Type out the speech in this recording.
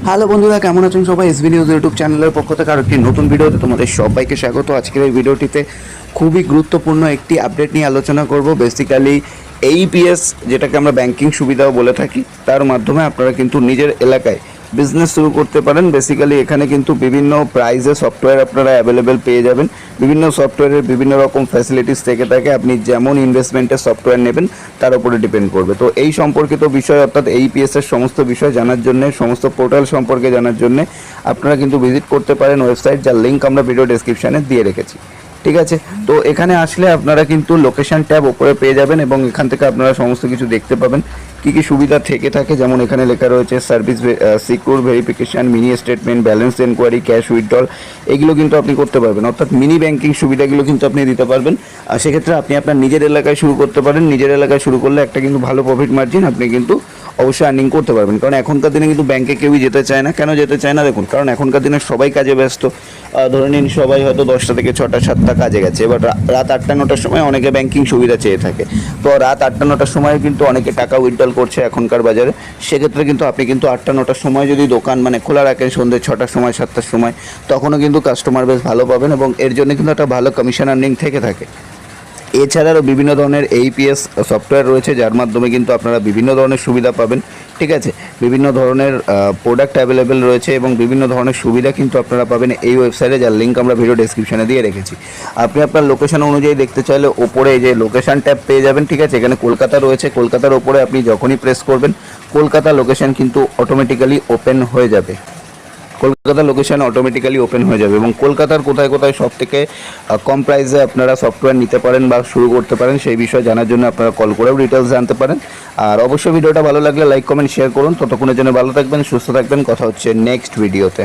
Hello বন্ধুরা, কেমন আছেন সবাই? এসবি নিউজ ইউটিউব চ্যানেলের পক্ষ থেকে আর একটি নতুন ভিডিওতে তোমাদের সবাইকে স্বাগত। আজকের এই ভিডিওটিতে খুবই গুরুত্বপূর্ণ একটি আপডেট নিয়ে আলোচনা করব। বেসিক্যালি এইপিএস, যেটাকে আমরা ব্যাংকিং সুবিধাও বলে থাকি, তার মাধ্যমে আপনারা কিন্তু নিজের এলাকায় বিজনেস শুরু করতে পারেন। বেসিক্যালি এখানে কিন্তু বিভিন্ন প্রাইসে সফটওয়্যার আপনারা অ্যাভেলেবেল পেয়ে যাবেন। বিভিন্ন সফটওয়্যারের বিভিন্ন রকম ফ্যাসিলিটিস থেকে থাকে, আপনি যেমন ইনভেস্টমেন্টের সফটওয়্যার নেবেন তার উপরে ডিপেন্ড করবে। তো এই সম্পর্কিত বিষয় অর্থাৎ এইপিএসের সমস্ত বিষয় জানার জন্য, সমস্ত পোর্টাল সম্পর্কে জানার জন্য আপনারা কিন্তু ভিজিট করতে পারেন ওয়েবসাইট, যার লিঙ্ক আমরা ভিডিও ডেসক্রিপশানে দিয়ে রেখেছি। ঠিক আছে, তো এখানে আসলে আপনারা কিন্তু লোকেশন ট্যাব ওপরে পেয়ে যাবেন এবং এখান থেকে আপনারা সমস্ত কিছু দেখতে পাবেন কী কী সুবিধা থেকে থাকে। যেমন এখানে লেখা রয়েছে service secure verification, mini statement, balance enquiry, cash withdrawal, এগুলো কিন্তু আপনি করতে পারবেন। অর্থাৎ মিনি ব্যাংকিং সুবিধাগুলো কিন্তু আপনি দিতে পারবেন। আর সেক্ষেত্রে আপনি আপনার নিজের এলাকায় শুরু করতে পারেন। নিজের এলাকায় শুরু করলে একটা কিন্তু ভালো প্রফিট মার্জিন আপনি কিন্তু অবশ্যই আর্নিং করতে পারবেন। কারণ এখনকার দিনে কিন্তু ব্যাংকে কেউই যেতে চায় না। কেন যেতে চায় না? দেখুন, কারণ এখনকার দিনে সবাই কাজে ব্যস্ত। ধরে নিন সবাই হয়তো 10টা থেকে 6টা 7টা কাজে গেছে, এবার রাত 8টা 9টার সময় অনেকে ব্যাংকিং সুবিধা চেয়ে থাকে। তো রাত 8টা 9টার সময় কিন্তু অনেকে টাকা উইথড্রল করছে এখনকার বাজারে। সেক্ষেত্রে কিন্তু আপনি কিন্তু 8টা 9টার সময় যদি দোকান খোলা রাখেন সন্ধ্যে 6টার সময় 7টার সময়, তখনও কিন্তু কাস্টমার বেশ ভালো পাবেন এবং এর জন্য কিন্তু একটা ভালো কমিশন আর্নিং থেকে থাকে। এছাড়াও বিভিন্ন ধরনের এইপিএস সফটওয়্যার রয়েছে, যার মাধ্যমে কিন্তু আপনারা বিভিন্ন ধরনের সুবিধা পাবেন। ঠিক আছে, বিভিন্ন ধরনের প্রোডাক্ট অ্যাভেলেবেল রয়েছে এবং বিভিন্ন ধরনের সুবিধা কিন্তু আপনারা পাবেন এই ওয়েবসাইটে, যার লিঙ্ক আমরা ভিডিও ডেসক্রিপশনে দিয়ে রেখেছি। আপনি আপনার লোকেশন অনুযায়ী দেখতে চাইলে ওপরে এই যে লোকেশন ট্যাব পেয়ে যাবেন। ঠিক আছে, এখানে কলকাতা রয়েছে, কলকাতার ওপরে আপনি যখনই প্রেস করবেন কলকাতা লোকেশন কিন্তু অটোমেটিক্যালি ওপেন হয়ে যাবে। কলকাতা লোকেশন অটোমেটিক্যালি ওপেন হয়ে যাবে এবং কলকাতার কোথায় কোথায় সব থেকে কম প্রাইসে আপনারা সফটওয়্যার নিতে পারেন বা শুরু করতে পারেন সেই বিষয়ে জানার জন্য আপনারা কল করেও ডিটেলস জানতে পারেন। আর অবশ্যই ভিডিওটা ভালো লাগলে লাইক কমেন্ট শেয়ার করুন। ততক্ষণের জন্য ভালো থাকবেন, সুস্থ থাকবেন। কথা হচ্ছে নেক্সট ভিডিওতে।